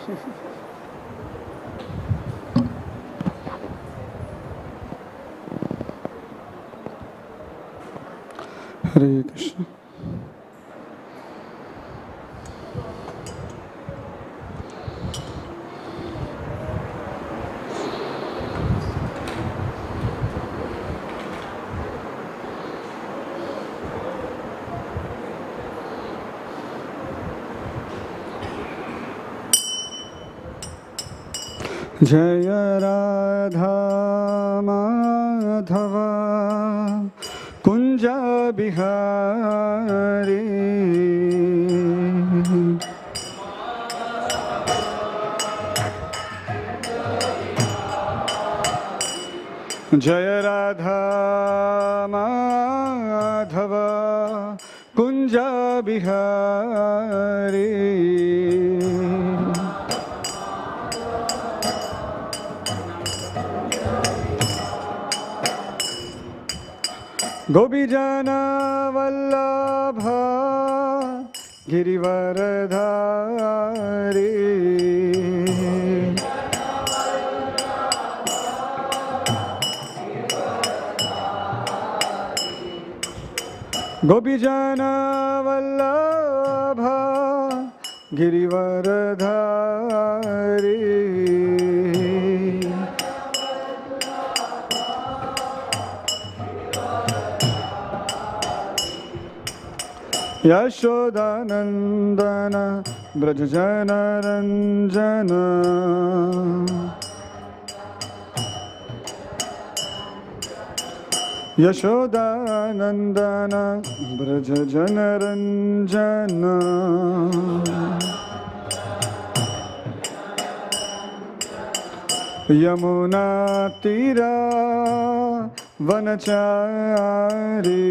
Hare Krishna. जय राधा माधवा कुंज बिहारी जय राधा माधवा कुंज बिहारी गोपीजन वल्लभ गिरिवरधारी गोपीजन वल्लभ गिरिवरधारी यशोदानंदन ब्रज जन रंजन यशोदानंदन ब्रज जन रंजन यमुना तीरा वनचारी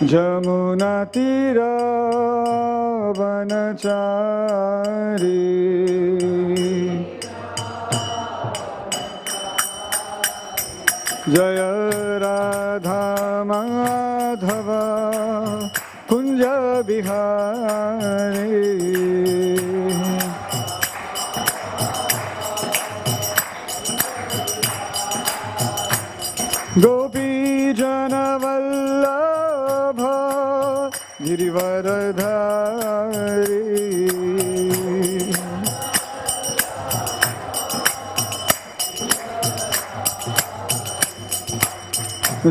जमुना तीरा वनचारी जय राधा माधव कुंज बिहारी गोपी जन वल्लभ गिरिवरधारी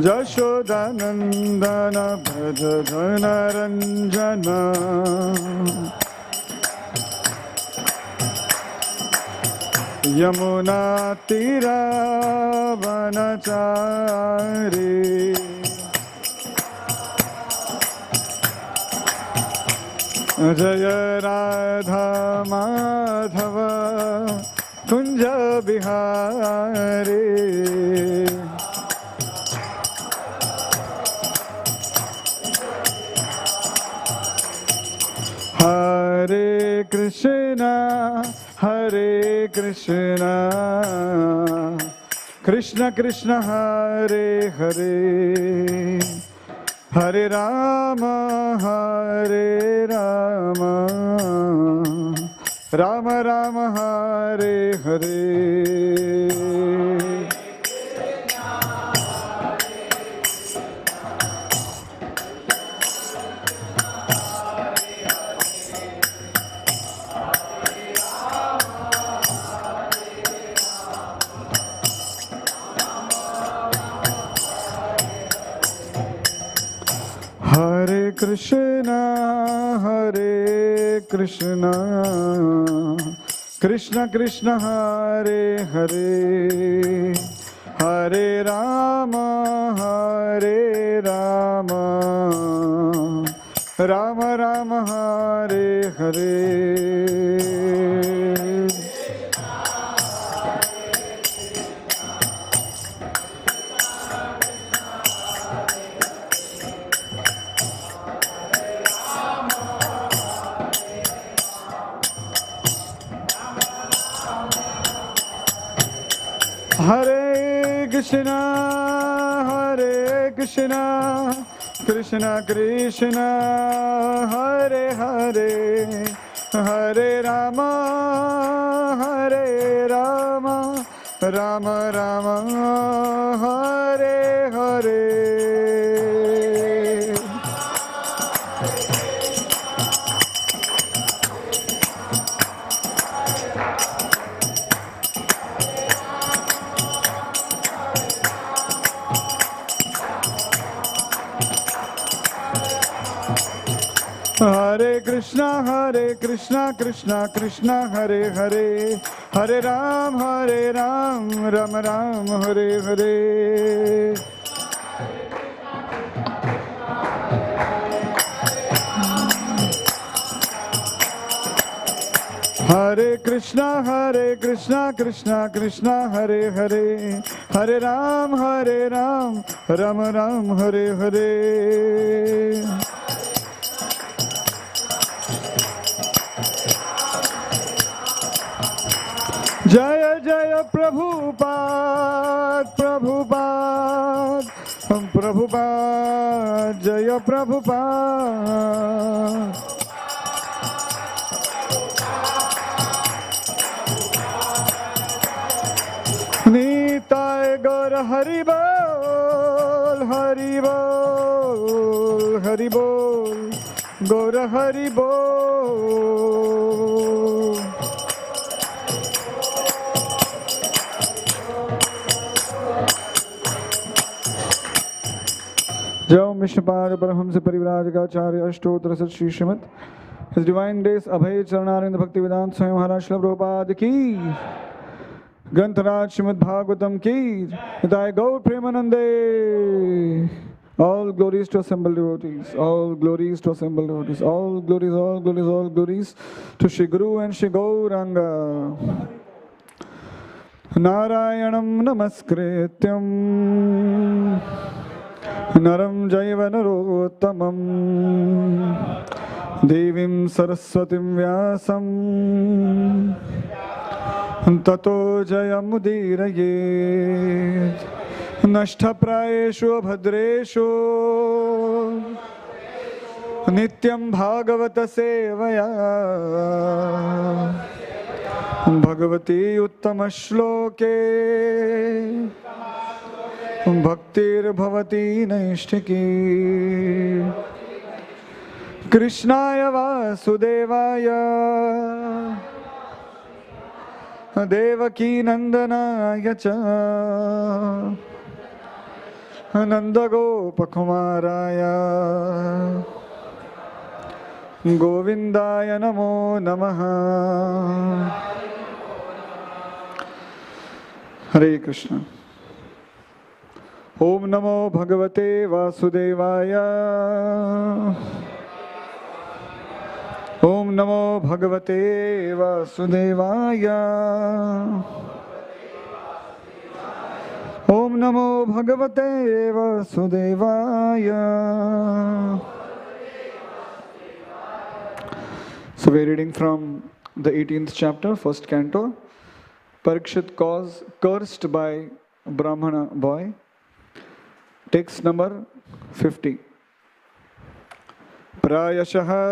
यशोदानंदन ब्रज जन रंजन यमुना तीरा वनचारी जय राधा माधव कुंज बिहारी हरे Krishna Krishna Krishna Hare Hare Hare Ram Ram Ram Hare Hare Krishna Krishna Krishna Hare Hare Hare Ram Ram Ram Hare Hare Hare Krishna Krishna Krishna Hare Hare Hare Rama Hare Rama Rama Rama Hare Hare. Hare Krishna Krishna Krishna Hare Hare Hare Ram Ram Ram Hare Hare. Hare Krishna Krishna Krishna Hare Hare Hare Ram Ram Ram Hare Hare. Jaya Jaya Prabhupada Prabhupada Prabhupada Jaya Prabhupada. Nitai Gaur Hari Bol Hari Bol Hari Bol Gaur Hari Bol. Jai Mishpar Parhamsa Parivrajagacharya Ashtotra Sat Shri Srimad His Divine Grace Abhay Charanarvind Bhakti Vedanta Swami Maharaj Srila Prabhupada ki Grantaraj Srimad Bhagavatam ki Nitai Gaur Premanande. All glories to assembled devotees, all glories to assembled devotees, all glories, all glories, all glories to Shri Guru and Shri Gauranga. Narayanam Namaskrityam Naram Jaiva Narottamam Devim Saraswatim Vyasam Tato Jayamudiraye Nashtaprayeshu Bhadreshu Nityam Bhagavata Sevaya Bhagavati Uttama Shloke Bhaktir Bhavati Naishtiki Krishnaya Vasudevaya Devaki Nandanaya Cha Nanda Gopakumaraya Govindaya Namo Namaha. Hare Krishna. Om Namo Bhagavate Vasudevaya. Om Namo Bhagavate Vasudevaya. Om Namo Bhagavate Vasudevaya. So we are reading from the 18th chapter, first canto. Parikshit cursed by Brahmana boy. Text number 50. Prayashaha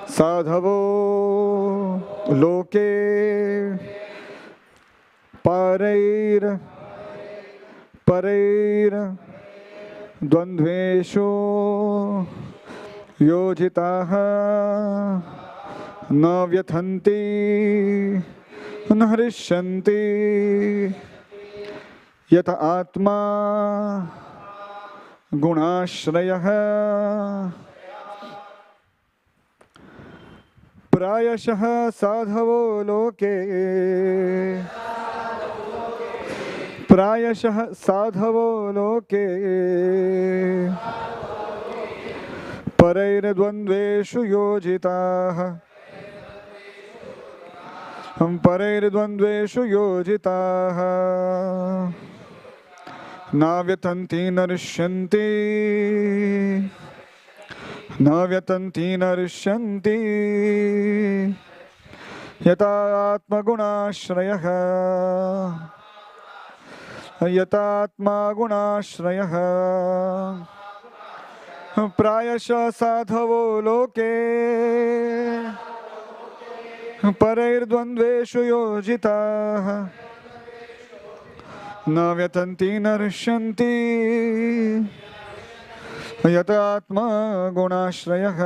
sadhavo loke parair dvandvesho yojitaha na vyathanti na harishanti yata atma gunashrayah. Prayashah sadhavo loke Prayashah sadhavo loke Parairadvandveshu yojitah Parairadvandveshu yojitah Navyatanti narishyanti Navyatanti narishyanti Yata atma gunashrayah Yata atma gunashrayah प्रायशः साधवो लोके परैर्द्वन्द्वेषु योजिताः न व्यथन्ति न हृष्यन्ति यत आत्मा गुणाश्रयः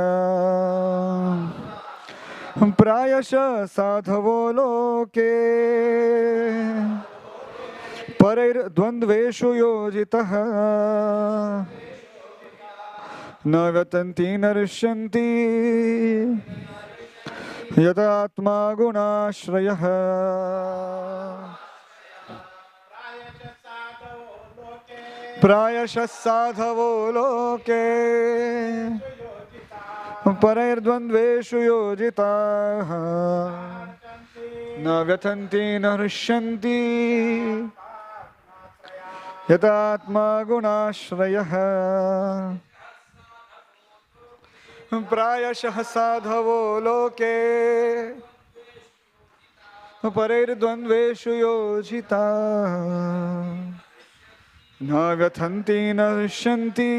प्रायशः साधवो लोके परैर्द्वन्द्वेषु योजितः न व्यथन्ति न हृष्यन्ति यत आत्मा गुणाश्रयः प्रायशः साधवो लोके परैर्द्वन्द्वेषु योजिताः न व्यथन्ति न हृष्यन्ति यत आत्मा गुणाश्रयः प्रायशः साधवो लोके परैर्द्वन्द्वेषु योजिताः न व्यथन्ति न हृष्यन्ति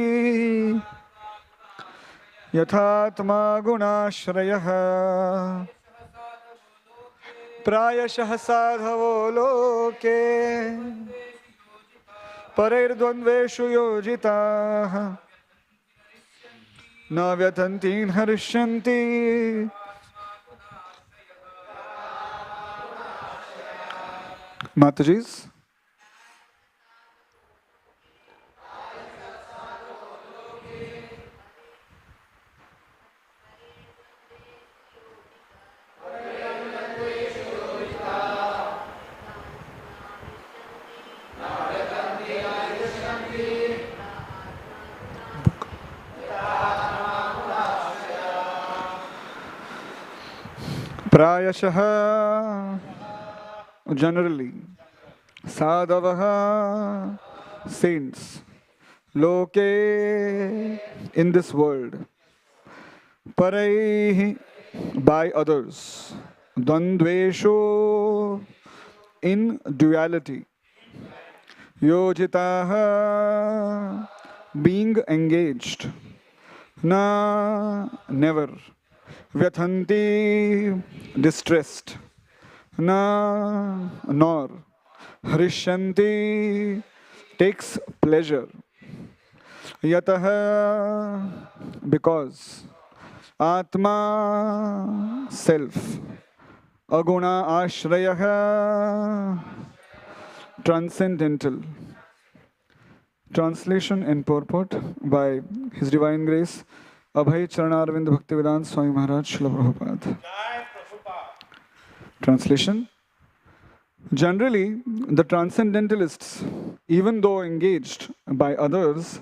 यथात्मा गुणाश्रयः प्रायशः साधवो लोके परैर्द्वन्द्वेषु योजिताः न व्यथन्ति न हृष्यन्ति Mataji's. Prayashaha, generally, sadhavaha, saints, loke, in this world, paraihi, by others, dandvesho, in duality, yojitaha, being engaged, na, never, vyathanti, distressed, na, nor, hrishanti, takes pleasure, yataha, because, atma, self, aguna ashrayaha, transcendental. Translation and purport by His Divine Grace Abhay Charanarvind Bhaktivedanta Swami Maharaj Srila Prabhupada. Translation. Generally, the transcendentalists, even though engaged by others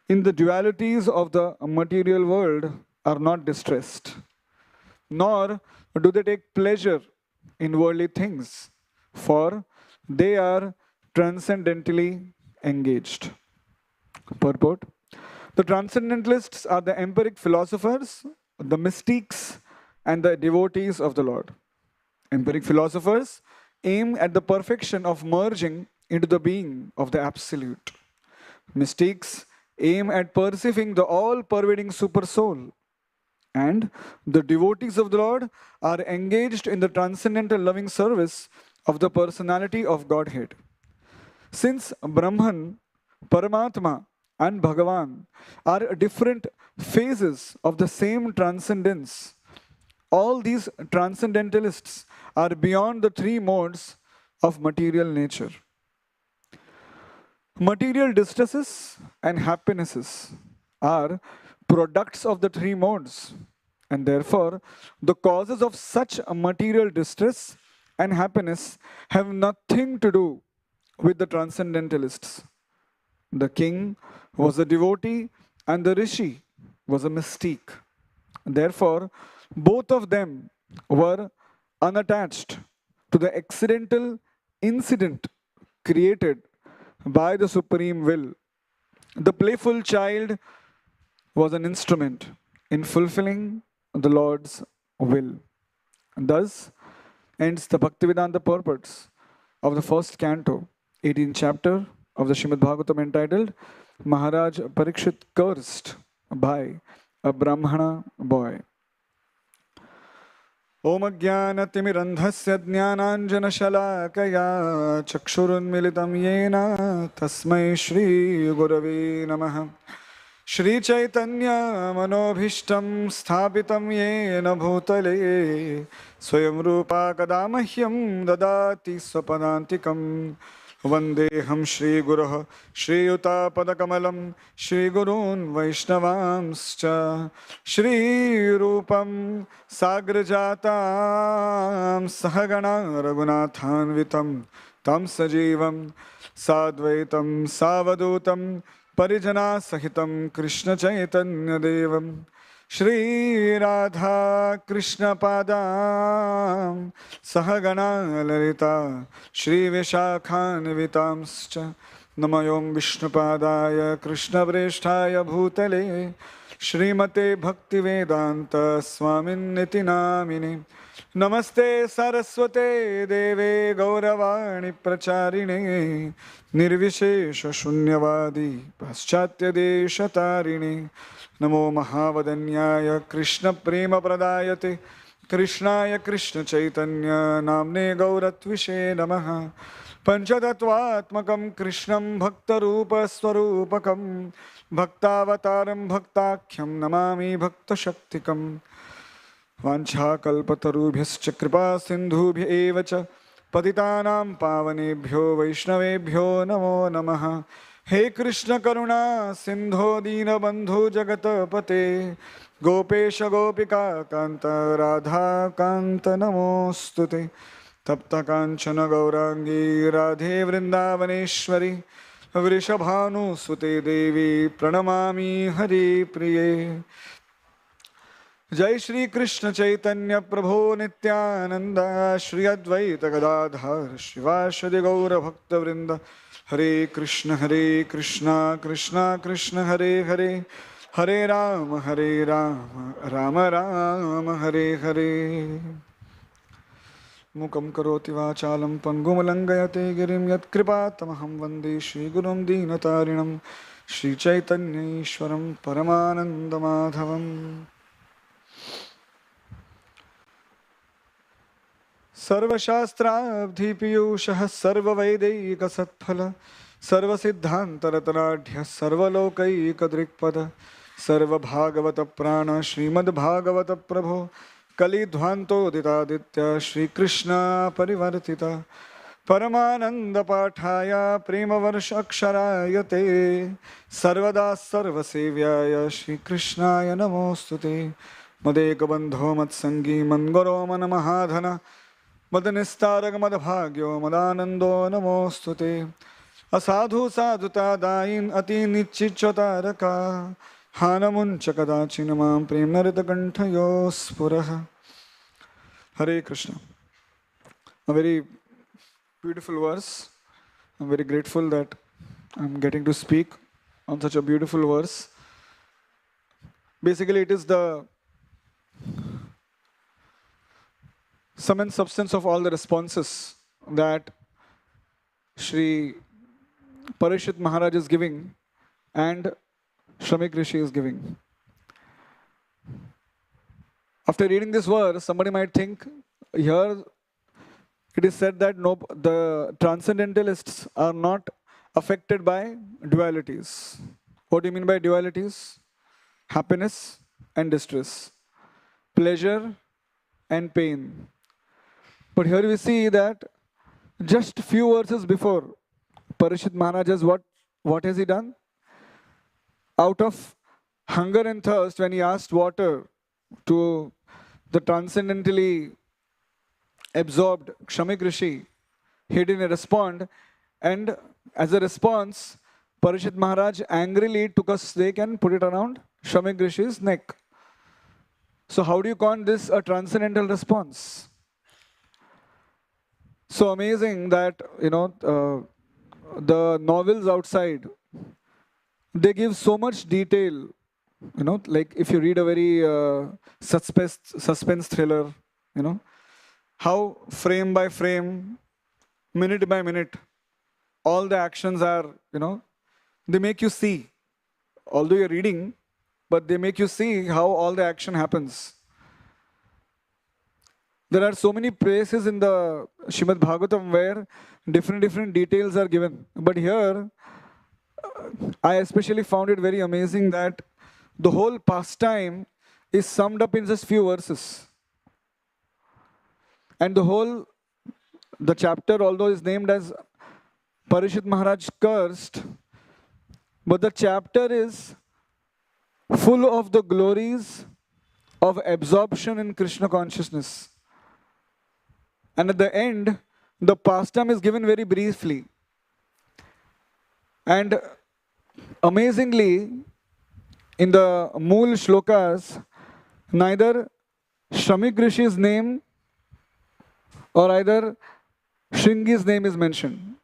in the dualities of the material world, are not distressed, nor do they take pleasure in worldly things, for they are transcendentally engaged. Purport. The transcendentalists are the empiric philosophers, the mystics, and the devotees of the Lord. Empiric philosophers aim at the perfection of merging into the being of the Absolute. Mystics aim at perceiving the all-pervading super-soul. And the devotees of the Lord are engaged in the transcendental loving service of the personality of Godhead. Since Brahman, Paramatma, and Bhagavan are different phases of the same transcendence, all these transcendentalists are beyond the three modes of material nature. Material distresses and happinesses are products of the three modes, and therefore the causes of such a material distress and happiness have nothing to do with the transcendentalists. The king was a devotee and the rishi was a mystique. Therefore, both of them were unattached to the accidental incident created by the supreme will. The playful child was an instrument in fulfilling the Lord's will. Thus ends the Bhaktivedanta purports of the first canto, 18th chapter of the Srimad Bhagavatam, entitled Maharaja Parikshit cursed by a Brahmana boy. Om Ajnanatimirandhasya Jnananjanashalakaya Chakshurunmilitam Yena Tasmai Shri Gurave Namaha. Shri Chaitanya Manobhishtam Sthapitam Yena Bhutale Swayam Rupa Kadamahyam Dadati Swapadantikam Vandeham Shri Guruh Shri Yuta Padakamalam Shri Gurun Vaishnavamscha Shri Rupam Sagrajatam Sahagana Raghunathanvitam Tam Sajivam Sadvaitam Savadutam Parijana Sahitam Krishna Chaitanya Devam Shri Radha Krishna Padam Sahagana Lalita Shri Vishakhan Vitamscha Namayom Vishnu Padaya Krishna Vresthaya Bhutale Shrimate Bhakti Vedanta Swamin Niti Namini Namaste Saraswate Deve Gauravani Pracharine Nirvishesha Shunyavadi Paschatya Deshatarine Namo Mahavadanyaya Krishna Prema Pradayate Krishnaya Krishna Chaitanya Namne Gauratvishe Namaha Panchatattvatmakam Krishnam Bhaktarupa Swarupakam Bhaktavataram Bhaktakyam Namami Bhakta Shaktikam Vanchakalpatarubhyascha kripa sindhubhya evacha Patitanam pavanebhyo Vaishnavebhyo namo namaha. He Krishna Karuna Sindho Dina Bandhu Jagatapate Gopesha Gopika Kanta Radha Kanta Namostute Tapta Kanchana Gaurangi Radhe Vrindavaneshwari Vrishabhanu Sute Devi Pranamami Hari Priye. Jai Shri Krishna Chaitanya Prabhu Nityananda Shri Advaita Gadadhar Shivashadi Gaura Bhakta Vrinda Hare Krishna Krishna Krishna Hare Hare Hare Rama Rama Rama Hare Hare. Mukam karoti vachalam pangumalangayate girim yat kripatamaham vande Shri Gurum Dinatarinam Shri Chaitanya Ishwaram Paramananda Madhavam. सर्वशास्त्राब्धिपीयूषः सर्ववैदैकसत्फल सर्वसिद्धान्तरतनाढ्यः सर्वलोकैकदृक्पद सर्वभागवतप्राण श्रीमद्भागवतप्रभो कलिध्वान्तोदितादित्य Shrikrishna परिवर्तिता परमानन्दपाठाय प्रेमवर्ष अक्षराय ते सर्वदा सर्वसेव्याय श्रीकृष्णाय नमोऽस्तुते मदेकबन्धो मत्सङ्गी मन्गुरो मनमहाधन मदनिस्तारक मदभाग्यो मदानंदो नमोस्तुते असाधु साधुता दायिन अति निश्चिच्चतारका हानमुंच कदाचिन मां प्रेम नरितकंठयो स्फुरः. Hare Krishna. A very beautiful verse. I'm very grateful that I'm getting to speak on such a beautiful verse. Basically, it is the sum and substance of all the responses that Sri Parikshit Maharaj is giving and Shramik Rishi is giving. After reading this verse, somebody might think here it is said that no, the transcendentalists are not affected by dualities. What do you mean by dualities? Happiness and distress, pleasure and pain. But here we see that just few verses before, Parikshit Maharaj has what has he done? Out of hunger and thirst, when he asked water to the transcendentally absorbed Shramik Rishi, he didn't respond. And as a response, Parikshit Maharaj angrily took a snake and put it around Shramik Rishi's neck. So how do you call this a transcendental response? So amazing that, the novels outside, they give so much detail. Like if you read a very suspense thriller, how frame by frame, minute by minute, all the actions are, they make you see. Although you're reading, but they make you see how all the action happens. There are so many places in the Srimad Bhagavatam where different details are given. But here, I especially found it very amazing that the whole pastime is summed up in just few verses. And the chapter, although is named as Parikshit Maharaj cursed, but the chapter is full of the glories of absorption in Krishna consciousness. And at the end, the pastime is given very briefly. And amazingly, in the Mool Shlokas, neither Shramik Rishi's name or either Shringi's name is mentioned.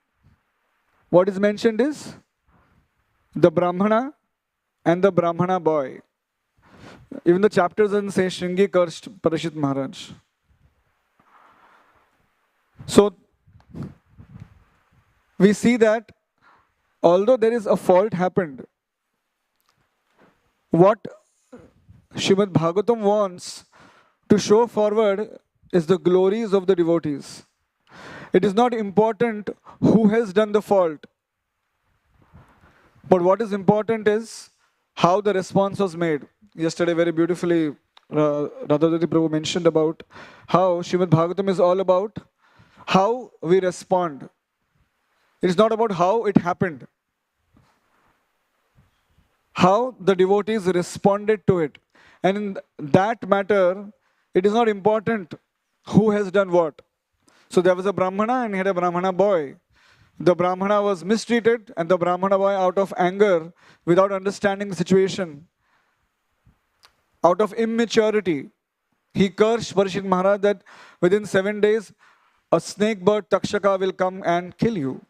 What is mentioned is the Brahmana and the Brahmana boy. Even the chapter doesn't say Shringi cursed Parikshit Maharaj. So, we see that although there is a fault happened, what Srimad Bhagavatam wants to show forward is the glories of the devotees. It is not important who has done the fault, but what is important is how the response was made. Yesterday, very beautifully, Radha Prabhu mentioned about how Srimad Bhagavatam is all about how we respond. It is not about how it happened. How the devotees responded to it. And in that matter, it is not important who has done what. So there was a Brahmana and he had a Brahmana boy. The Brahmana was mistreated and the Brahmana boy, out of anger, without understanding the situation, out of immaturity, he cursed Parikshit Maharaj that within 7 days, a snake bird Takshaka will come and kill you,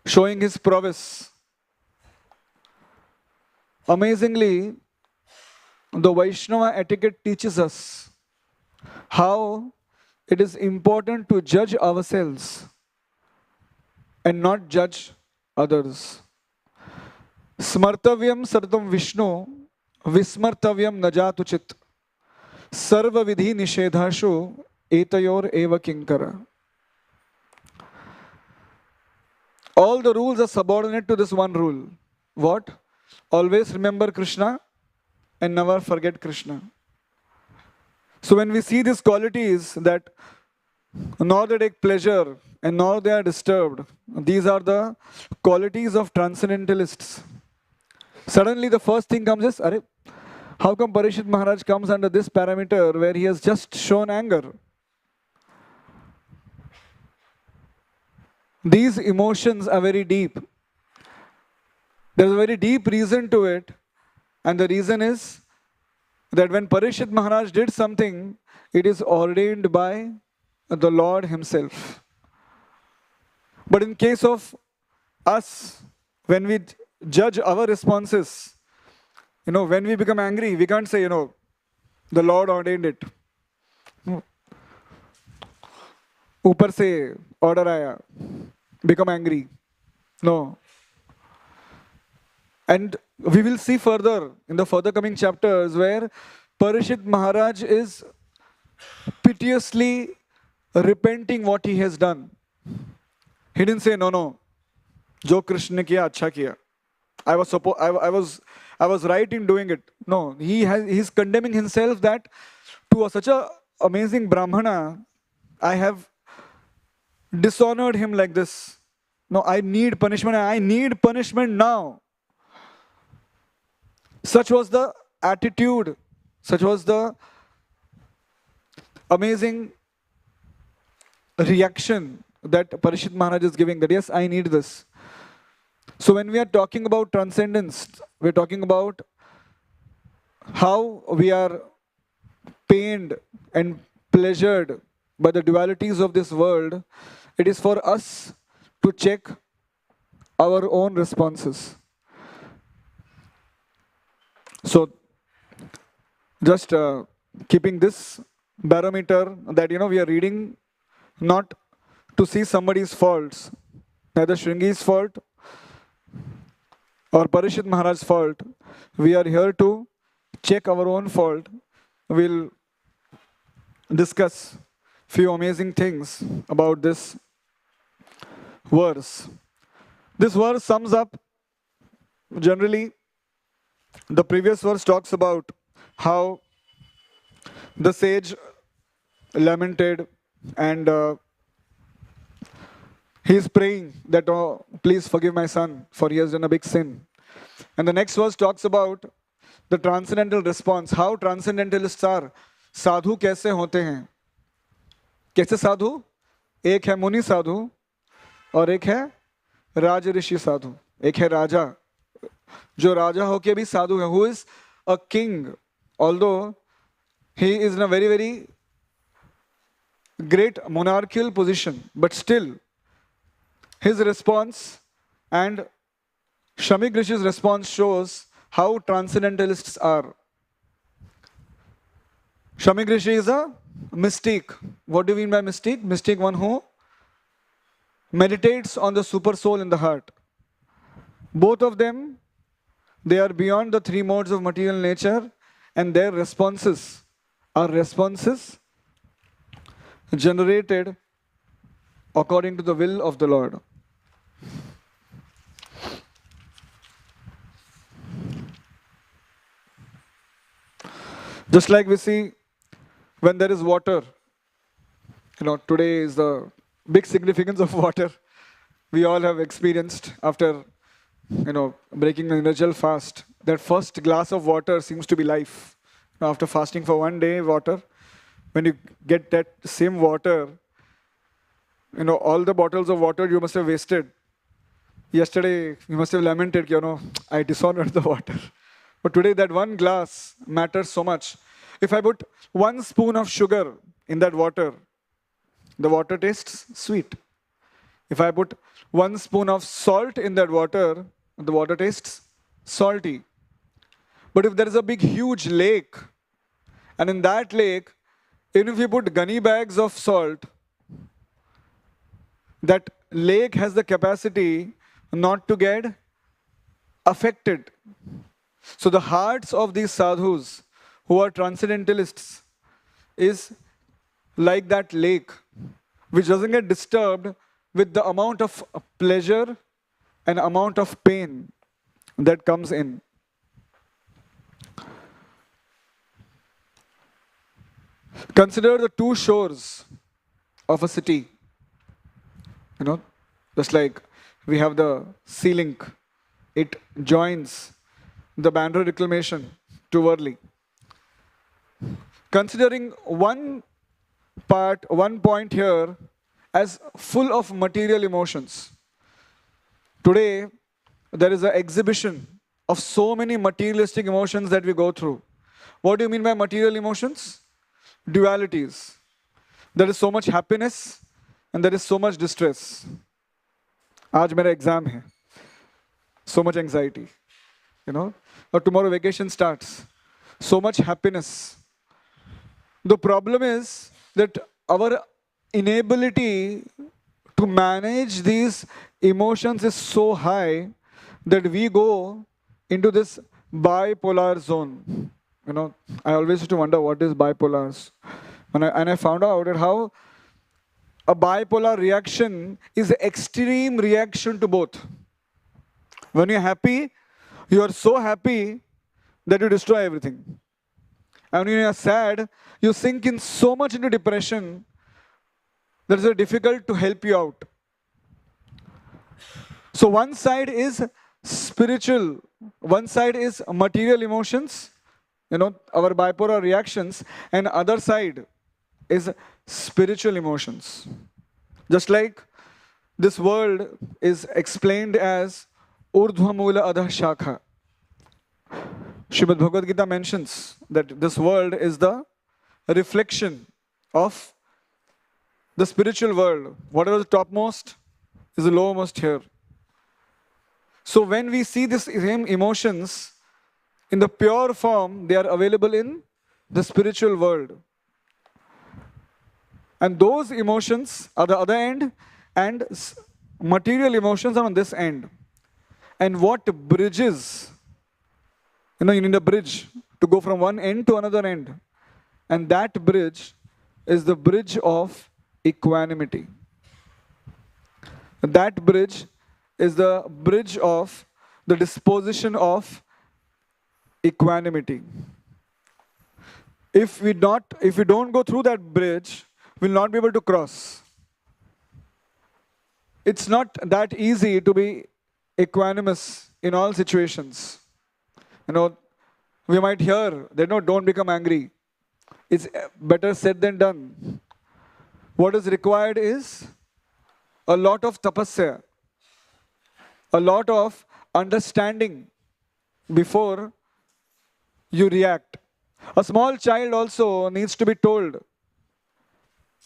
showing his prowess. Amazingly, the Vaishnava etiquette teaches us how it is important to judge ourselves and not judge others. Smartavyam sartam Vishnu, vismartavyam najatu chit, sarva vidhi nishedhashu, etayor eva kinkara. All the rules are subordinate to this one rule. What? Always remember Krishna and never forget Krishna. So when we see these qualities that nor they take pleasure and nor they are disturbed, these are the qualities of transcendentalists. Suddenly the first thing comes is, how come Parikshit Maharaj comes under this parameter where he has just shown anger? These emotions are very deep. There is a very deep reason to it, and the reason is that when Parikshit Maharaj did something, it is ordained by the Lord himself. But in case of us, when we judge our responses, when we become angry, we can't say, the Lord ordained it. Upar se order aaya, become angry. No. And we will see further in the further coming chapters where Parikshit Maharaj is piteously repenting what he has done. He didn't say, no, jo Krishna ne kiya, acha kiya. I was right in doing it. No, he's condemning himself that to such a amazing Brahmana, I have dishonored him like this. No, I need punishment. I need punishment now. Such was the attitude, such was the amazing reaction that Parikshit Maharaj is giving, that yes, I need this. So when we are talking about transcendence, we are talking about how we are pained and pleasured by the dualities of this world. It is for us to check our own responses. So, just keeping this barometer that, we are reading not to see somebody's faults, neither Shringi's fault, or Parikshit Maharaj's fault. We are here to check our own fault. We'll discuss few amazing things about this verse. This verse sums up, generally, the previous verse talks about how the sage lamented and he is praying that, oh, please forgive my son, for he has done a big sin. And the next verse talks about the transcendental response, how transcendentalists are. साधु कैसे होते हैं? कैसे साधु? एक है मुनि साधु और एक है राज ऋषि साधु. एक है राजा, जो राजा होके भी साधु है, who is a king, although he is in a very, very great monarchical position, but still his response and Shamik Rishi's response shows how transcendentalists are. Shamik Rishi is a mystic. What do you mean by mystic? Mystic, one who meditates on the super soul in the heart. Both of them, they are beyond the three modes of material nature, and their responses are responses generated according to the will of the Lord. Just like we see when there is water, today is the big significance of water. We all have experienced after, breaking the individual fast. That first glass of water seems to be life. After fasting for one day, water, when you get that same water, all the bottles of water you must have wasted. Yesterday, you must have lamented, I dishonored the water. But today, that one glass matters so much. If I put 1 spoon of sugar in that water, the water tastes sweet. If I put 1 spoon of salt in that water, the water tastes salty. But if there is a big, huge lake, and in that lake, even if you put gunny bags of salt, that lake has the capacity not to get affected. So the hearts of these sadhus who are transcendentalists is like that lake, which doesn't get disturbed with the amount of pleasure and amount of pain that comes in. Consider the two shores of a city. Just like we have the sea link, it joins the Bandra reclamation to Worli. Considering one point here as full of material emotions. Today, there is an exhibition of so many materialistic emotions that we go through. What do you mean by material emotions? Dualities. There is so much happiness and there is so much distress. आज मेरा exam है. So much anxiety. Or tomorrow vacation starts. So much happiness. The problem is that our inability to manage these emotions is so high that we go into this bipolar zone. I always used to wonder what is bipolar. And I found out that how a bipolar reaction is an extreme reaction to both. When you're happy, you are so happy that you destroy everything. And when you are sad, you sink in so much into depression that it's difficult to help you out. So one side is spiritual, one side is material emotions, our bipolar reactions, and other side is spiritual emotions. Just like this world is explained as Urdhva Mula Adha Shakha. Srimad Bhagavad Gita mentions that this world is the reflection of the spiritual world. Whatever is topmost is the lowermost here. So when we see these same emotions in the pure form, they are available in the spiritual world. And those emotions are the other end, and material emotions are on this end. And what bridges, you need a bridge to go from one end to another end. And that bridge is the bridge of equanimity. That bridge is the bridge of the disposition of equanimity. If we don't go through that bridge, we'll not be able to cross. It's not that easy to be equanimous in all situations. We might hear that don't become angry. It's better said than done. What is required is a lot of tapasya, a lot of understanding before you react. A small child also needs to be told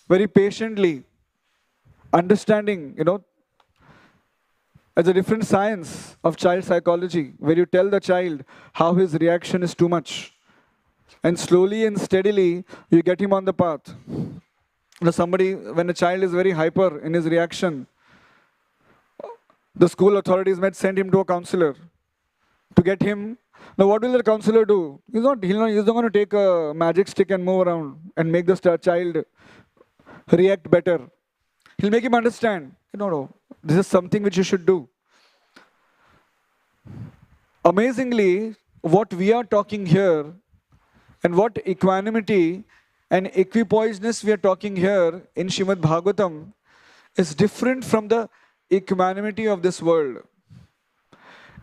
very patiently, understanding, as a different science of child psychology, where you tell the child how his reaction is too much. And slowly and steadily, you get him on the path. When a child is very hyper in his reaction, the school authorities might send him to a counselor to get him. Now, what will the counselor do? He's not going to take a magic stick and move around and make the child react better. He'll make him understand, no, this is something which you should do. Amazingly, what we are talking here and what equanimity and equipoiseness we are talking here in Srimad Bhagavatam is different from the equanimity of this world.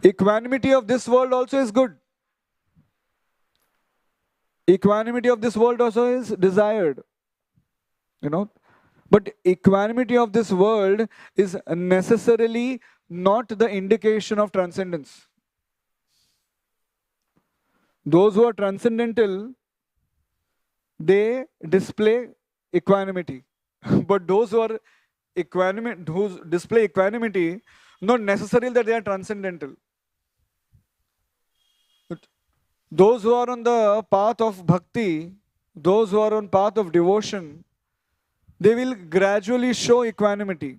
Equanimity of this world also is good. Equanimity of this world also is desired. But equanimity of this world is necessarily not the indication of transcendence. Those who are transcendental, they display equanimity. But those who are who display equanimity, not necessarily that they are transcendental. Those who are on the path of bhakti, those who are on path of devotion, they will gradually show equanimity.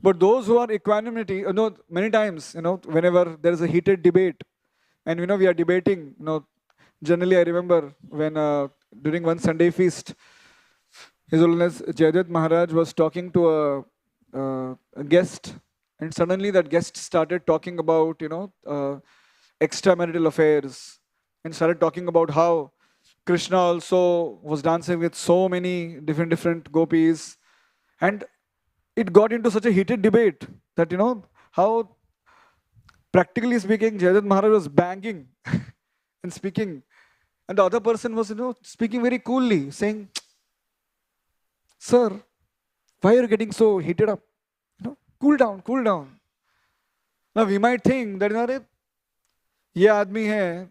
But those who are equanimity, many times, whenever there is a heated debate, and we are debating, generally I remember when during one Sunday feast, His Holiness Jayadit Maharaj was talking to a guest, and suddenly that guest started talking about, extramarital affairs, and started talking about how Krishna also was dancing with so many different gopis. And it got into such a heated debate that, how practically speaking, Jayadit Maharaj was banging and speaking. And the other person was, speaking very coolly, saying, "Sir, why are you getting so heated up? Cool down, cool down." Now we might think that, ye aadmi hai,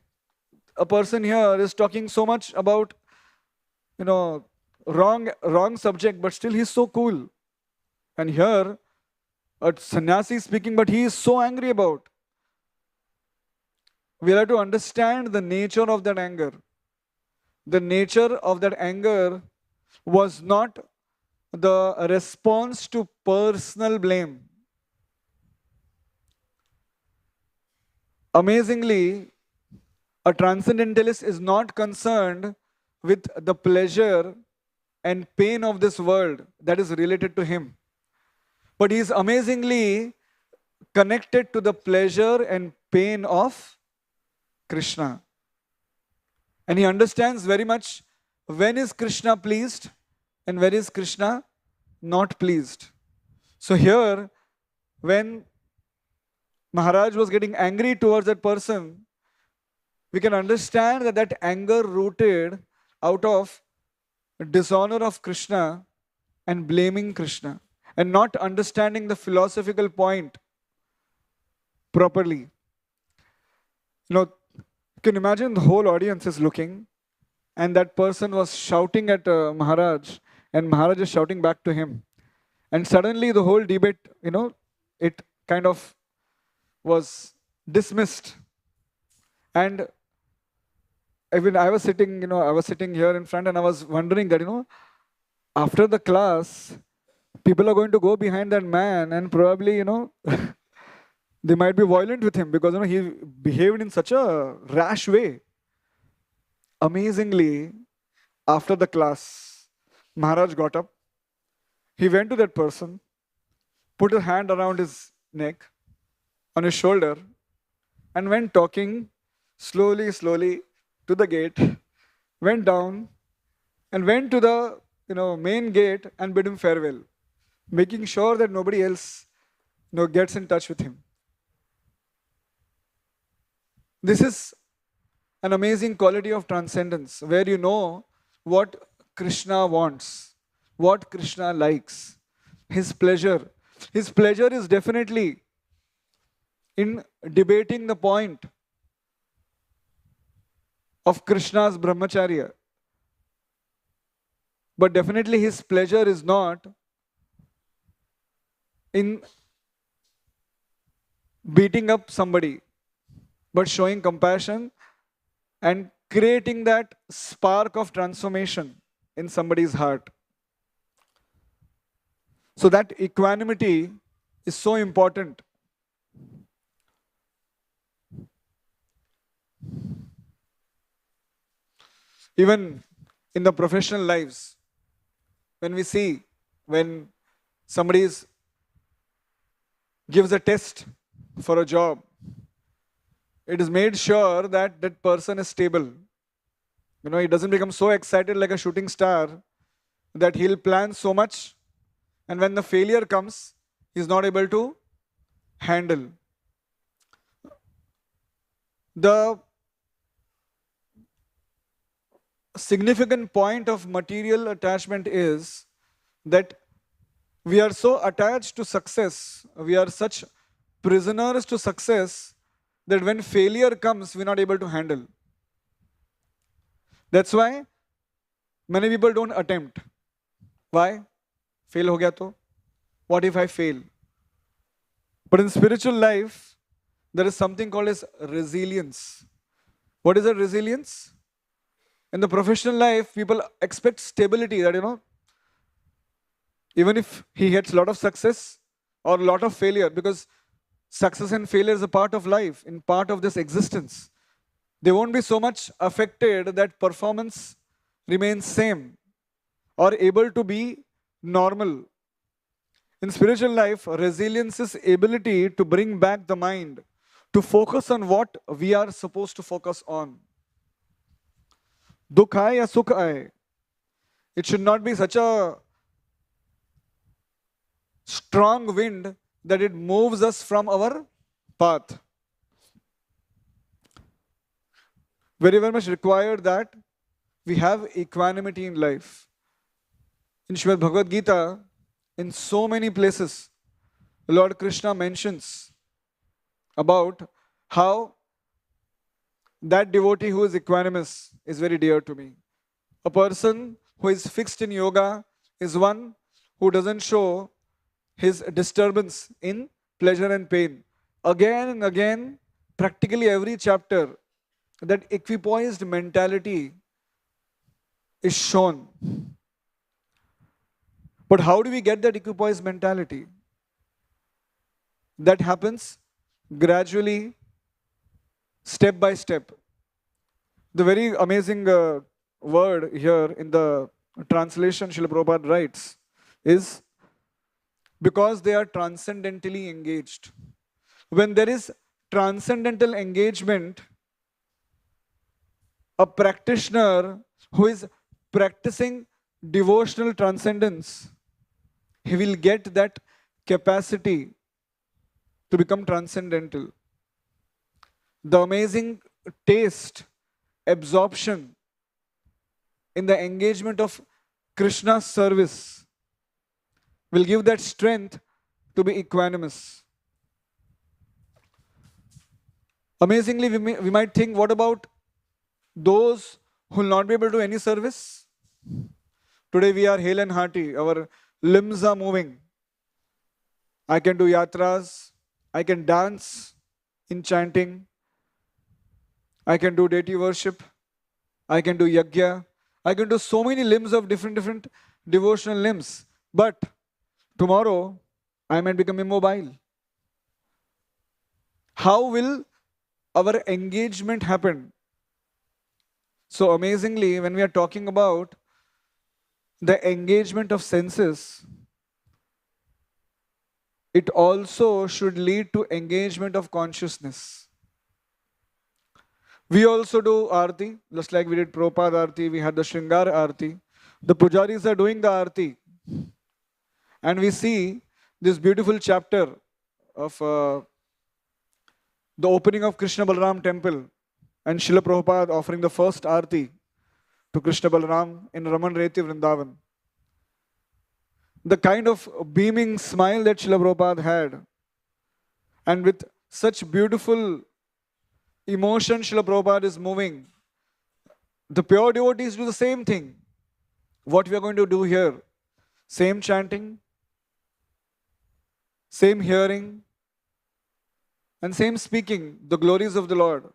a person here is talking so much about, wrong subject, but still he's so cool. And here, a sannyasi is speaking, but he is so angry about. We have to understand the nature of that anger. The nature of that anger was not the response to personal blame. Amazingly, a transcendentalist is not concerned with the pleasure and pain of this world that is related to him. But he is amazingly connected to the pleasure and pain of Krishna. And he understands very much when is Krishna pleased and when is Krishna not pleased. So here, when Maharaj was getting angry towards that person, we can understand that anger rooted out of dishonor of Krishna and blaming Krishna and not understanding the philosophical point properly. You can imagine the whole audience is looking and that person was shouting at Maharaj and Maharaj is shouting back to him. And suddenly the whole debate, it kind of was dismissed. And even I was sitting here in front and I was wondering that, after the class, people are going to go behind that man and probably, They might be violent with him because he behaved in such a rash way. Amazingly, after the class, Maharaj got up. He went to that person, put a hand around his neck, on his shoulder, and went talking slowly, slowly to the gate, went down, and went to the main gate and bid him farewell, making sure that nobody else gets in touch with him. This is an amazing quality of transcendence, where you know what Krishna wants, what Krishna likes, his pleasure. His pleasure is definitely in debating the point of Krishna's brahmacharya. But definitely his pleasure is not in beating up somebody, but showing compassion and creating that spark of transformation in somebody's heart. So that equanimity is so important. Even in the professional lives, when we see when somebody gives a test for a job, it is made sure that that person is stable. He doesn't become so excited like a shooting star that he'll plan so much, and when the failure comes, he's not able to handle. The significant point of material attachment is that we are so attached to success, we are such prisoners to success, that when failure comes, we're not able to handle. That's why many people don't attempt. Why? Fail ho gaya to? What if I fail? But in spiritual life, there is something called as resilience. What is that resilience? In the professional life, people expect stability, that even if he gets a lot of success or a lot of failure, because success and failure is a part of life, in part of this existence, they won't be so much affected that performance remains same or able to be normal. In spiritual life, resilience is ability to bring back the mind, to focus on what we are supposed to focus on. Dukh aaye ya sukh aaye, it should not be such a strong wind that it moves us from our path. Very, very much required that we have equanimity in life. In Srimad Bhagavad Gita, in so many places, Lord Krishna mentions about how that devotee who is equanimous is very dear to me. A person who is fixed in yoga is one who doesn't show his disturbance in pleasure and pain. Again and again, practically every chapter, that equipoised mentality is shown. But how do we get that equipoised mentality? That happens gradually, step by step. The very amazing word here in the translation Srila Prabhupada writes is because they are transcendentally engaged. When there is transcendental engagement, a practitioner who is practicing devotional transcendence, he will get that capacity to become transcendental. The amazing taste, absorption in the engagement of Krishna's service will give that strength to be equanimous. Amazingly, we might think, what about those who will not be able to do any service? Today we are hale and hearty, our limbs are moving. I can do yatras, I can dance in chanting, I can do deity worship, I can do yajna, I can do so many limbs of different devotional limbs. But tomorrow, I might become immobile. how will our engagement happen? So amazingly, when we are talking about the engagement of senses, it also should lead to engagement of consciousness. We also do arti, just like we did Prabhupada arti, we had the Shringar arti. The pujaris are doing the arti. And we see this beautiful chapter of the opening of Krishna Balaram temple and Srila Prabhupada offering the first arti to Krishna Balaram in Raman Reti Vrindavan. The kind of beaming smile that Srila Prabhupada had, and with such beautiful emotion Srila Prabhupada is moving. The pure devotees do the same thing. What we are going to do here, same chanting, same hearing, and same speaking the glories of the Lord.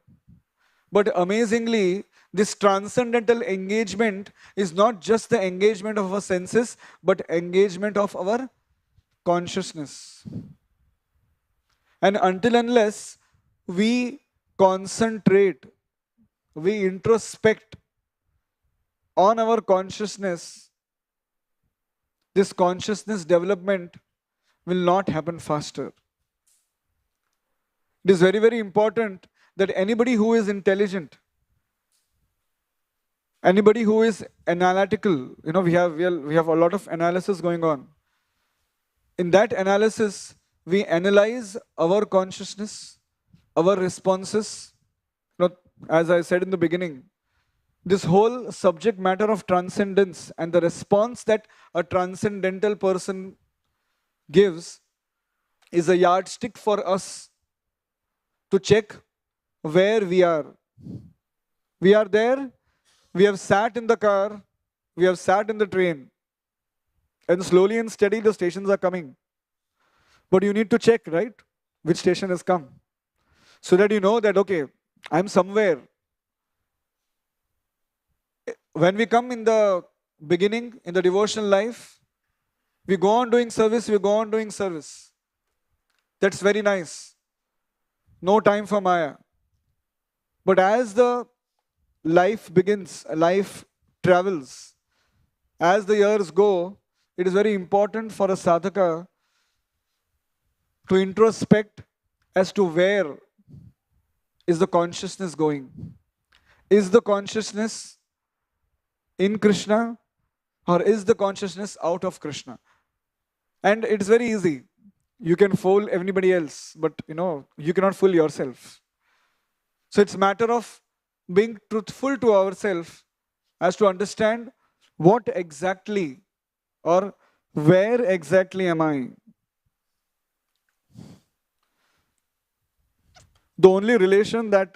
But amazingly, this transcendental engagement is not just the engagement of our senses, but engagement of our consciousness. And until unless we concentrate, we introspect on our consciousness, this consciousness development will not happen faster. It is very, very important that anybody who is intelligent, anybody who is analytical, we have a lot of analysis going on. In that analysis, we analyze our consciousness, our responses. As I said in the beginning, this whole subject matter of transcendence and the response that a transcendental person gives is a yardstick for us to check where we are. We are there, we have sat in the car, we have sat in the train, and slowly and steady the stations are coming. But you need to check, right, which station has come, so that you know that, okay, I'm somewhere. When we come in the beginning, in the devotional life, we go on doing service, That's very nice. No time for Maya. But as the life begins, life travels, as the years go, it is very important for a sadhaka to introspect as to where is the consciousness going. Is the consciousness in Krishna, or is the consciousness out of Krishna? And it's very easy. You can fool everybody else, but you cannot fool yourself. So it's a matter of being truthful to ourselves as to understand what exactly or where exactly am I. The only relation that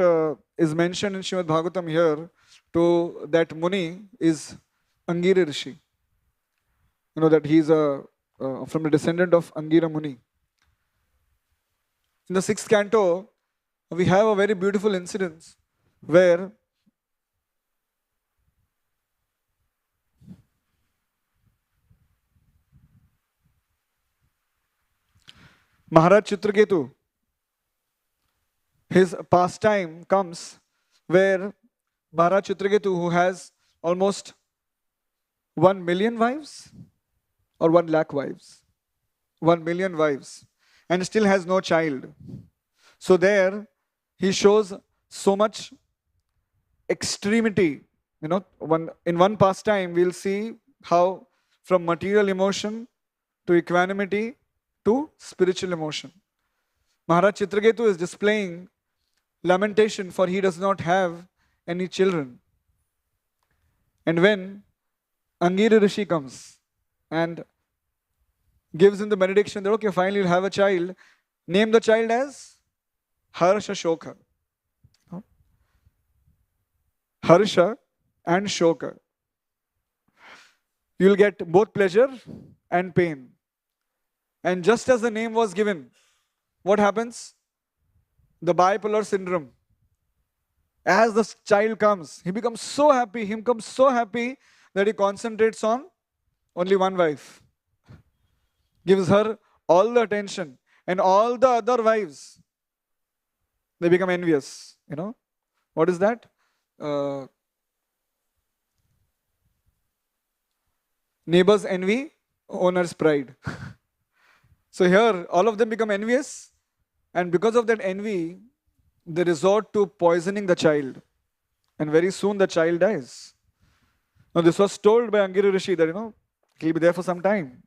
is mentioned in Srimad Bhagavatam here to that Muni is Angira Rishi. That he is from the descendant of Angira Muni. In the 6th canto, we have a very beautiful incident where Maharaj Chitraketu, his pastime comes where Maharaj Chitraketu, who has almost 1 million wives or 1 lakh wives, 1 million wives, and still has no child. So there he shows so much extremity. In one pastime we'll see how from material emotion to equanimity to spiritual emotion. Maharaj Chitraketu is displaying lamentation, for he does not have any children. And when Angira Rishi comes and gives him the benediction that, okay, finally you'll have a child, name the child as Harsha Shoka. Harsha and Shoka. You'll get both pleasure and pain. And just as the name was given, what happens? The bipolar syndrome. As the child comes, he becomes so happy, that he concentrates on only one wife. Gives her all the attention. And all the other wives they become envious. You know, what is that? Uh, Neighbors envy, owner's pride. So here, all of them become envious, and because of that envy, they resort to poisoning the child, and very soon the child dies. Now, this was told by Angiri Rishi that he'll be there for some time,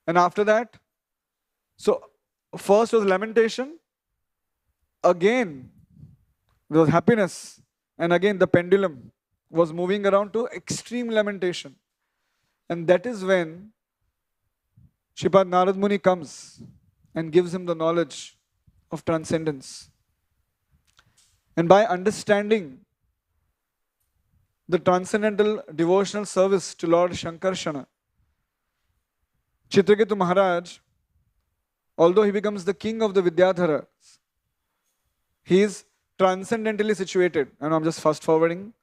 and after that, so first was lamentation, again there was happiness, and again the pendulum was moving around to extreme lamentation, and that is when Shripad Narad Muni comes and gives him the knowledge of transcendence. And by understanding the transcendental devotional service to Lord Shankarshana, Chitraketu Maharaj, although he becomes the king of the Vidyadharas, he is transcendentally situated. And I'm just fast forwarding.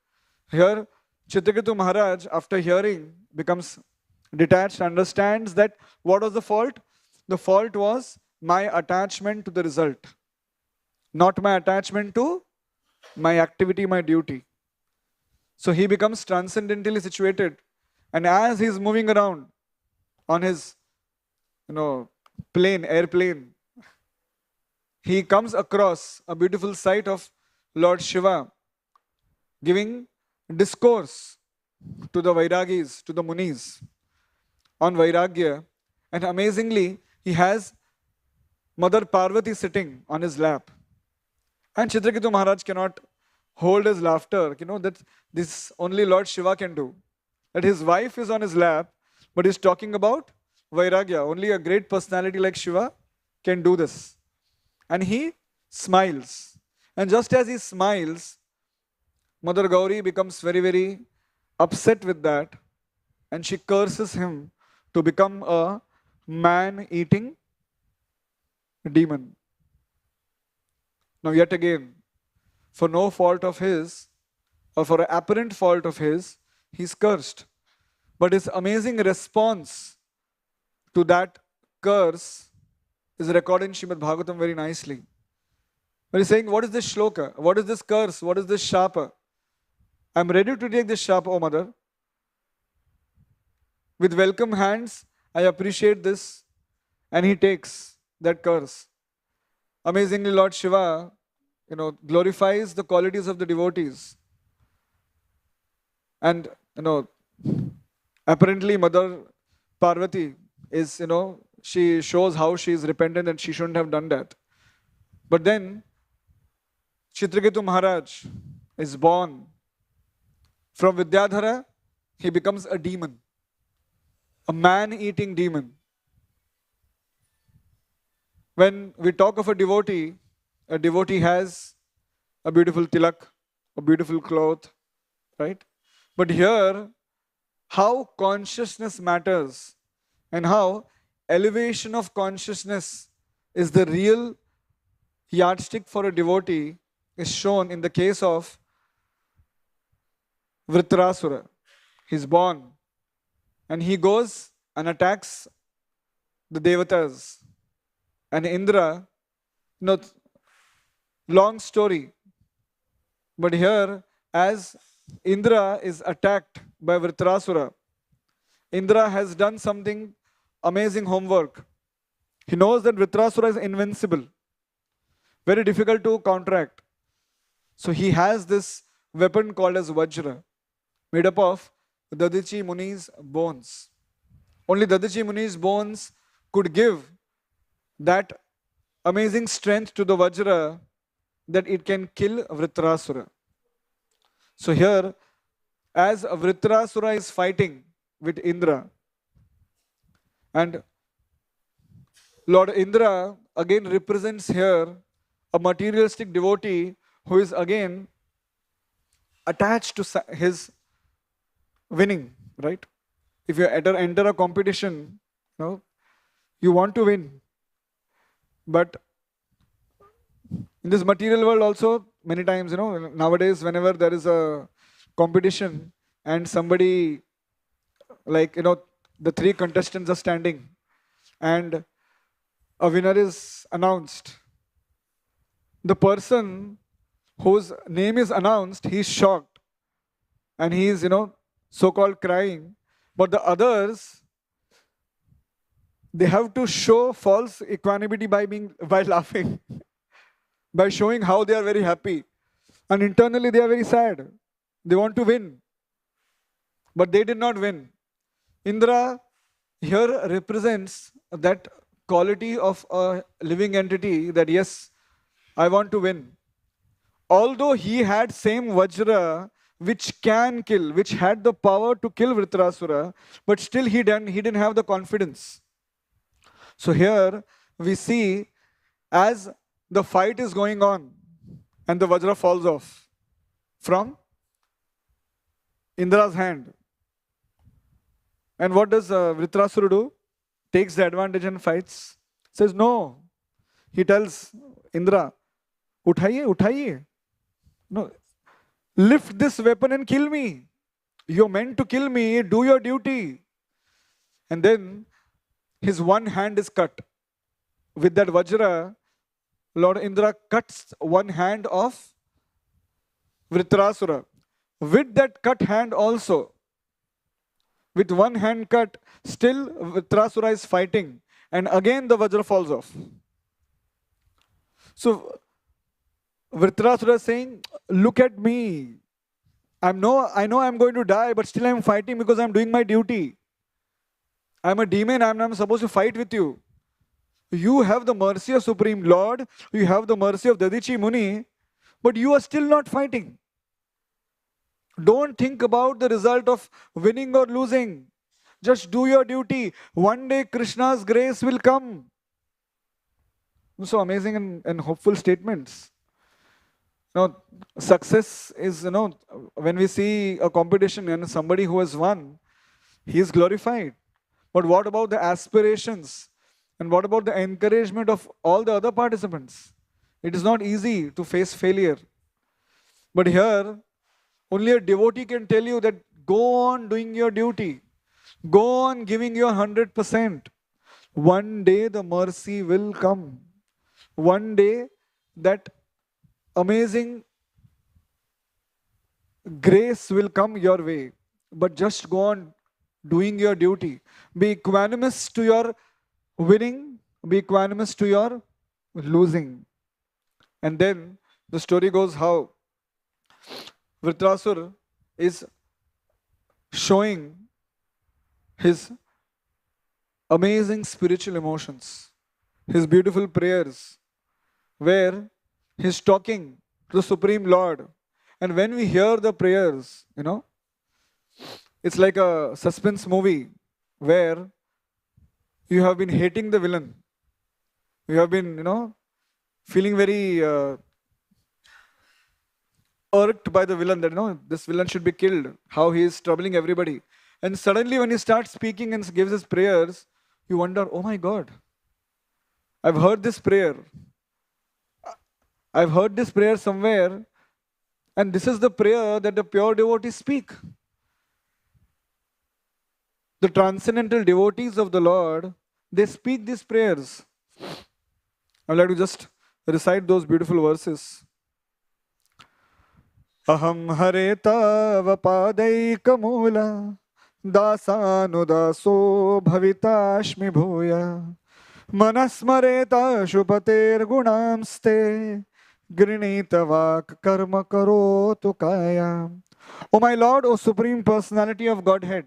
Here, Chitraketu Maharaj, after hearing, becomes detached, understands that what was the fault? The fault was my attachment to the result, not my attachment to my activity, my duty. So he becomes transcendentally situated, and as he's moving around on his airplane, he comes across a beautiful sight of Lord Shiva giving discourse to the Vairagis, to the Munis on Vairagya, and amazingly he has Mother Parvati sitting on his lap. And Chitraketu Maharaj cannot hold his laughter, that this only Lord Shiva can do. That his wife is on his lap, but he's talking about Vairagya. Only a great personality like Shiva can do this. And he smiles. And just as he smiles, Mother Gauri becomes very, very upset with that, and she curses him to become a man-eating demon. Now yet again, for no fault of his, or for an apparent fault of his, he's cursed. But his amazing response to that curse is recorded in Srimad Bhagavatam very nicely. But he's saying, what is this shloka? What is this curse? What is this shapa? I'm ready to take this shapa, O mother. With welcome hands, I appreciate this. And he takes that curse. Amazingly, Lord Shiva, glorifies the qualities of the devotees. And, apparently Mother Parvati is, she shows how she is repentant and she shouldn't have done that. But then, Chitraketu Maharaj is born. From Vidyadhara, he becomes a demon. A man-eating demon. When we talk of a devotee has a beautiful tilak, a beautiful cloth, right? But here, how consciousness matters and how elevation of consciousness is the real yardstick for a devotee is shown in the case of Vritrasura. He's born and he goes and attacks the Devatas. And Indra, long story. But here, as Indra is attacked by Vritrasura, Indra has done something amazing homework. He knows that Vritrasura is invincible, very difficult to counteract. So he has this weapon called as Vajra, made up of Dadichi Muni's bones. Only Dadichi Muni's bones could give that amazing strength to the Vajra that it can kill Vritrasura. So here, as Vritrasura is fighting with Indra, and Lord Indra again represents here a materialistic devotee who is again attached to his winning, right? If you enter a competition, you want to win. But in this material world also, many times, nowadays, whenever there is a competition and somebody, the three contestants are standing and a winner is announced, the person whose name is announced, he's shocked and he's, so-called crying. But the others, they have to show false equanimity by laughing, by showing how they are very happy. And internally they are very sad. They want to win. But they did not win. Indra here represents that quality of a living entity that yes, I want to win. Although he had same Vajra which can kill, which had the power to kill Vritrasura, but still he didn't have the confidence. So here we see as the fight is going on and the Vajra falls off from Indra's hand. And what does Vritrasura do? Takes the advantage and fights. Says no. He tells Indra, Uthaiye, uthaiye. No, lift this weapon and kill me. You're meant to kill me, do your duty. And then his one hand is cut. With that Vajra, Lord Indra cuts one hand of Vritrasura. With that cut hand also, with one hand cut, still Vritrasura is fighting. And again the Vajra falls off. So Vritrasura is saying, look at me. I know I'm going to die, but still I'm fighting because I'm doing my duty. I'm a demon, I'm supposed to fight with you. You have the mercy of Supreme Lord, you have the mercy of Dadichi Muni, but you are still not fighting. Don't think about the result of winning or losing. Just do your duty. One day Krishna's grace will come. So amazing and hopeful statements. Success is, when we see a competition and somebody who has won, he is glorified. But what about the aspirations? And what about the encouragement of all the other participants? It is not easy to face failure. But here, only a devotee can tell you that go on doing your duty. Go on giving your 100%. One day the mercy will come. One day that amazing grace will come your way. But just go on doing your duty. Be equanimous to your winning. Be equanimous to your losing. And then the story goes how Vritrasura is showing his amazing spiritual emotions, his beautiful prayers, where he's talking to the Supreme Lord. And when we hear the prayers, it's like a suspense movie where you have been hating the villain. You have been, feeling very irked by the villain that, this villain should be killed, how he is troubling everybody. And suddenly when he starts speaking and gives his prayers, you wonder, oh my God, I've heard this prayer. I've heard this prayer somewhere, and this is the prayer that the pure devotees speak. The transcendental devotees of the Lord, they speak these prayers. I would like to just recite those beautiful verses. Aham hare tava padaika mula dasanudaso bhavitashmi bhuya manasmareta shupater gunamste grinita vak karma karotu kaya. O my Lord, O Supreme Personality of Godhead,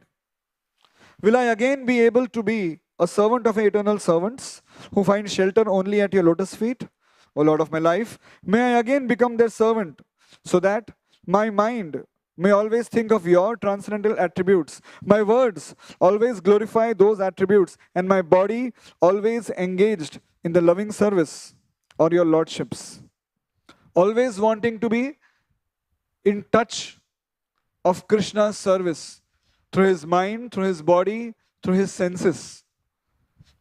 will I again be able to be a servant of eternal servants who find shelter only at your lotus feet? O Lord of my life, may I again become their servant so that my mind may always think of your transcendental attributes. My words always glorify those attributes, and my body always engaged in the loving service or your lordships. Always wanting to be in touch of Krishna's service through his mind, through his body, through his senses.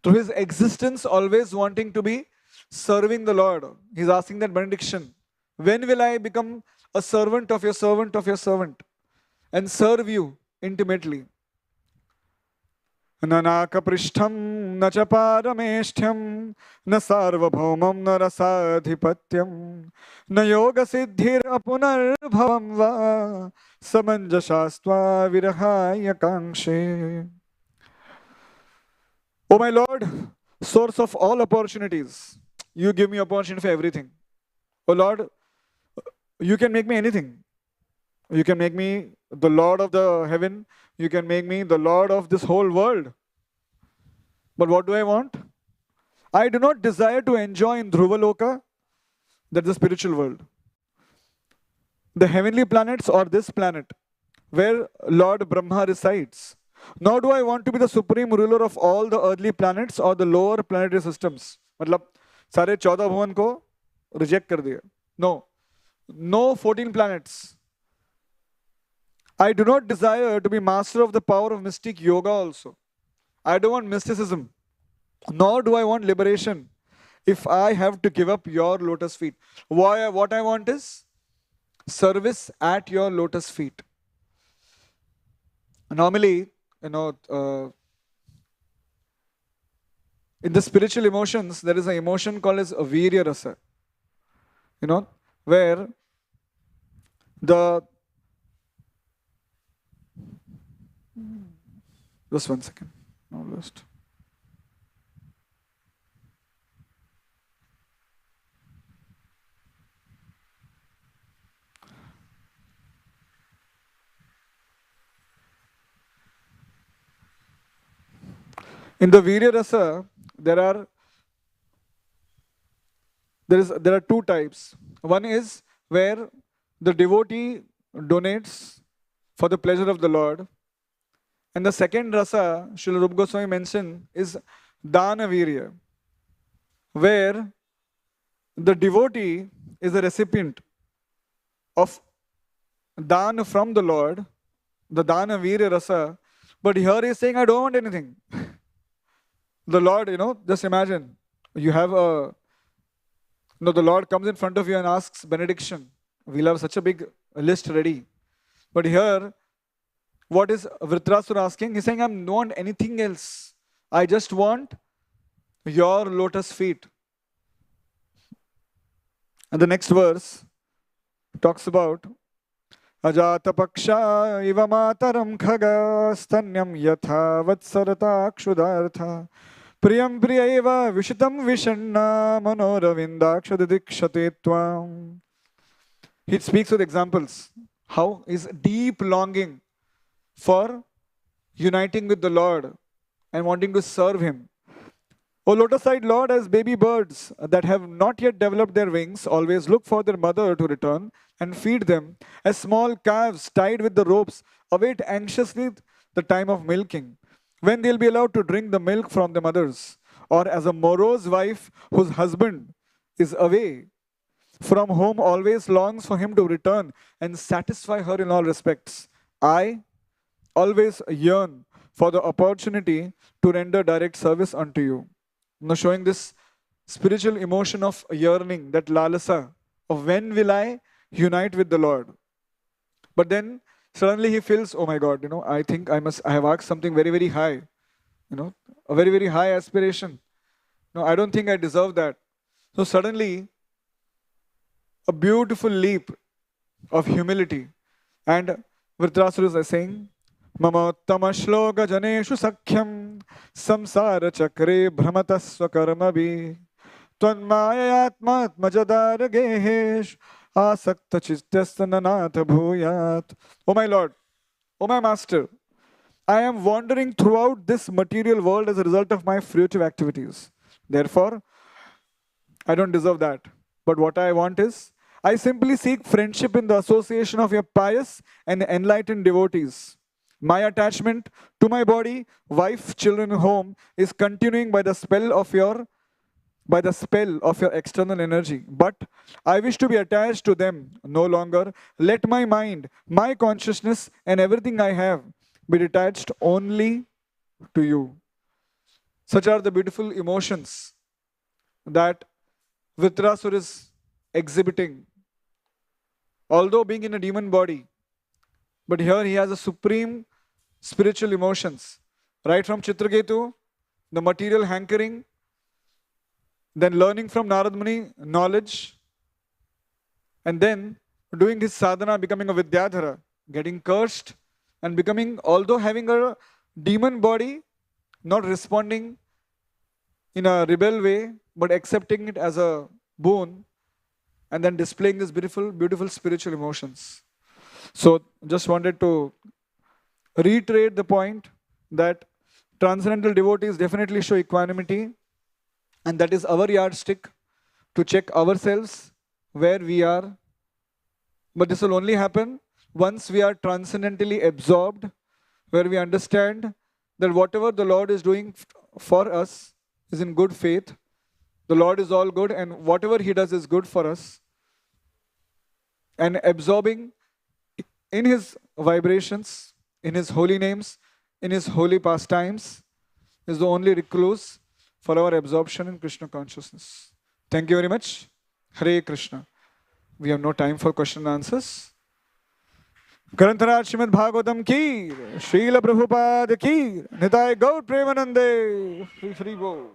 Through his existence, always wanting to be serving the Lord. He's asking that benediction. When will I become a servant of your servant of your servant and serve you intimately? न नाकपृष्ठं न च पारमेष्ठ्यं न सार्वभौमं न रसाधिपत्यं न योगसिद्धिरपुनर्भवं वा समञ्जसास्त्वा विरहाय काङ्क्षे. O my Lord, source of all opportunities, you give me opportunity for everything. O Lord, you can make me anything. You can make me the Lord of the heaven. You can make me the Lord of this whole world. But what do I want? I do not desire to enjoy in Dhruvaloka, that's the spiritual world, the heavenly planets or this planet, where Lord Brahma resides. Nor do I want to be the supreme ruler of all the earthly planets or the lower planetary systems. मतलब सारे 14 भुवन को reject कर दिया. No 14 planets. I do not desire to be master of the power of mystic yoga also. I don't want mysticism. Nor do I want liberation if I have to give up your lotus feet. What I want is service at your lotus feet. Normally, in the spiritual emotions, there is an emotion called as a virya rasa. Where just one second. No list. In the Virya Rasa, there are two types. One is where the devotee donates for the pleasure of the Lord. And the second rasa, Srila Rupa Goswami mentioned, is Dana Virya, where the devotee is a recipient of Dana from the Lord, the Dana Virya rasa, but here he is saying, I don't want anything. The Lord, just imagine, you have the Lord comes in front of you and asks benediction. We'll have such a big list ready. But here, what is Vritrasura asking? He's saying, I don't want anything else. I just want your lotus feet. And the next verse talks about Ajata Paksha iva mataram khaga stanyam yatha vatsarata kshudartha priyam priyaiva vishitam vishanna manoravindakshadidikshate tvam. He speaks with examples. How is deep longing for uniting with the Lord and wanting to serve Him. O lotus-eyed Lord, as baby birds that have not yet developed their wings always look for their mother to return and feed them, as small calves tied with the ropes await anxiously the time of milking, when they'll be allowed to drink the milk from their mothers, or as a morose wife whose husband is away from home always longs for him to return and satisfy her in all respects. I always yearn for the opportunity to render direct service unto you. Now showing this spiritual emotion of yearning, that lalasa, of when will I unite with the Lord. But then suddenly he feels, oh my God, I think I have asked something very, very high. A very, very high aspiration. No, I don't think I deserve that. So suddenly, a beautiful leap of humility. And Vritrasura is saying, Mama uttama shloka janeshu sakhyam samsara chakre bhramata swakarmabhi tvanmaya atmatmajadara gehesh asakta chittastananatha bhuyat. Oh my Lord, oh my Master, I am wandering throughout this material world as a result of my fruitive activities. Therefore, I don't deserve that. But what I want is, I simply seek friendship in the association of your pious and enlightened devotees. My attachment to my body, wife, children, home is continuing by the spell of your external energy. But I wish to be attached to them no longer. Let my mind, my consciousness, and everything I have be detached only to you. Such are the beautiful emotions that Vritrasura is exhibiting. Although being in a demon body, but here he has a supreme spiritual emotions. right from Chitraketu, the material hankering, then learning from Narad Muni knowledge, and then doing his sadhana, becoming a Vidyadhara, getting cursed and becoming, although having a demon body, not responding in a rebel way, but accepting it as a boon, and then displaying this beautiful, beautiful spiritual emotions. So just wanted to reiterate the point that transcendental devotees definitely show equanimity, and that is our yardstick to check ourselves where we are. But this will only happen once we are transcendently absorbed, where we understand that whatever the Lord is doing for us is in good faith. The Lord is all good, and whatever He does is good for us. And absorbing in His vibrations, in His holy names, in His holy pastimes is the only recluse for our absorption in Krishna consciousness. Thank you very much. Hare Krishna. We have no time for question and answers. Grantaraj Srimad Bhagavatam ki, Srila Prabhupada ki, Nitai Gaur Premanande, Free Bol.